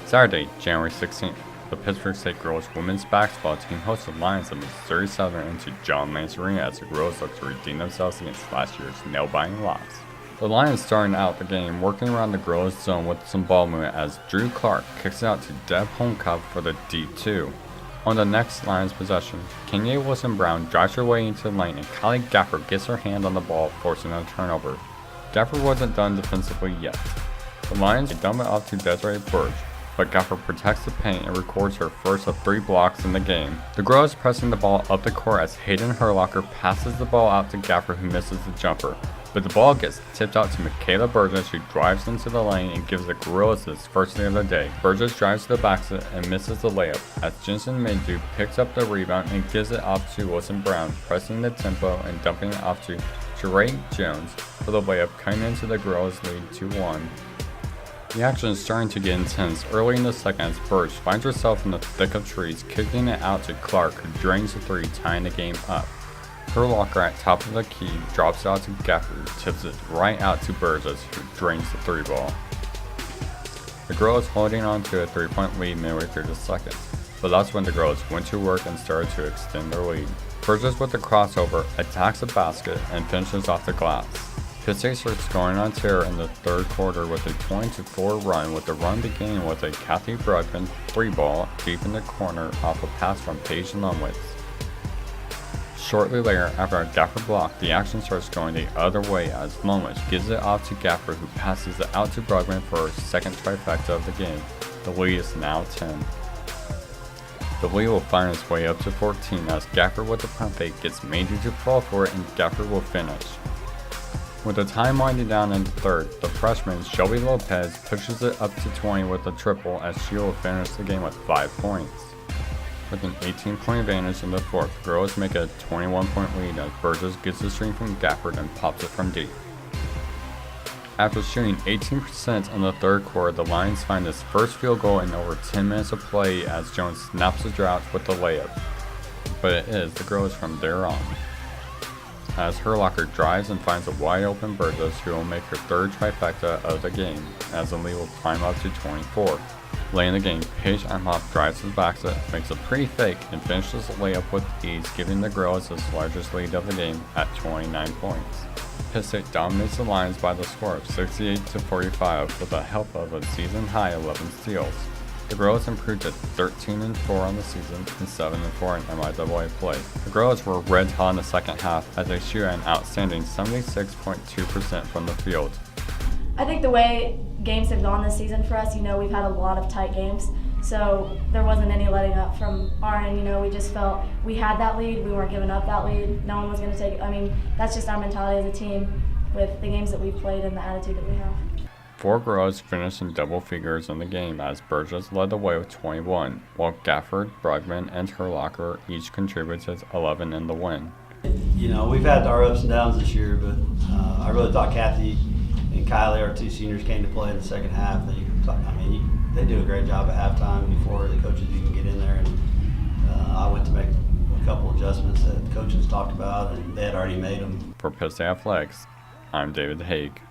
Saturday, January 16th, the Pittsburgh State girls women's basketball team hosted Lions of Missouri Southern into John Lance Arena as the girls look to redeem themselves against last year's nail-biting loss. The Lions starting out the game working around the girls' zone with some ball movement as Drew Clark kicks it out to Deb Holmkopf for the deep 2. On the next Lions possession, Kenya Wilson-Brown drives her way into the lane and Kylie Gaffer gets her hand on the ball, forcing a turnover. Gaffer wasn't done defensively yet. The Lions dump it off to Desiree Burge, but Gaffer protects the paint and records her first of 3 blocks in the game. The girl is pressing the ball up the court as Hayden Herlocker passes the ball out to Gaffer, who misses the jumper. But the ball gets tipped out to Michaela Burgess, who drives into the lane and gives the Gorillas his first day of the day. Burgess drives to the basket and misses the layup as Jensen Maydew picks up the rebound and gives it off to Wilson Brown, pressing the tempo and dumping it off to Sheree Jones for the layup, cutting into the Gorillas' lead 2-1. The action is starting to get intense early in the second as Burge finds herself in the thick of trees, kicking it out to Clark, who drains the 3, tying the game up. Herlocker at top of the key drops it out to Gaffer, who tips it right out to Burgess, who drains the 3 ball. The girl is holding on to a 3-point lead midway through the second, but that's when the girls went to work and started to extend their lead. Burgess with the crossover attacks the basket and finishes off the glass. Pitt State starts scoring on terror in the third quarter with a 20-4 run, with the run beginning with a Kathy Brugman 3 ball deep in the corner off a pass from Paige Lumwitz. Shortly later, after a Gaffer block, the action starts going the other way as Lumwitz gives it off to Gaffer, who passes it out to Brugman for her second trifecta of the game. The lead is now 10. The lead will find its way up to 14 as Gaffer with the pump fake gets Maydew to fall for it and Gaffer will finish. With the time winding down in the third, the freshman Shelby Lopez pushes it up to 20 with a triple as she will finish the game with 5 points. With an 18-point advantage in the fourth, the girls make a 21-point lead as Burgess gets the string from Gafford and pops it from deep. After shooting 18% in the third quarter, the Lions find its first field goal in over 10 minutes of play as Jones snaps the drought with the layup. But it is the girls from there on, as Herlocker drives and finds a wide-open Burgess, who will make her third trifecta of the game, as the lead will climb up to 24. Late in the game, Paige Imhoff drives to the basket, makes a pretty fake, and finishes the layup with ease, giving the girls its largest lead of the game at 29 points. Pitt State dominates the Lions by the score of 68-45 with the help of a season-high 11 steals. The girls improved to 13-4 on the season and 7-4 in MIAA play. The girls were red hot in the second half as they shoot an outstanding 76.2% from the field. I think the way games have gone this season for us, we've had a lot of tight games, so there wasn't any letting up from our end. We just felt we had that lead, we weren't giving up that lead, no one was going to take it. That's just our mentality as a team with the games that we've played and the attitude that we have. 4 girls finished in double figures in the game as Burgess led the way with 21, while Gafford, Brugman, and Herlocker each contributed 11 in the win. We've had our ups and downs this year, but I really thought Kathy and Kylie, our 2 seniors, came to play in the second half. They do a great job at halftime before the coaches even get in there. And I went to make a couple adjustments that the coaches talked about, and they had already made them. For Pitt State Athletics, I'm David Haig.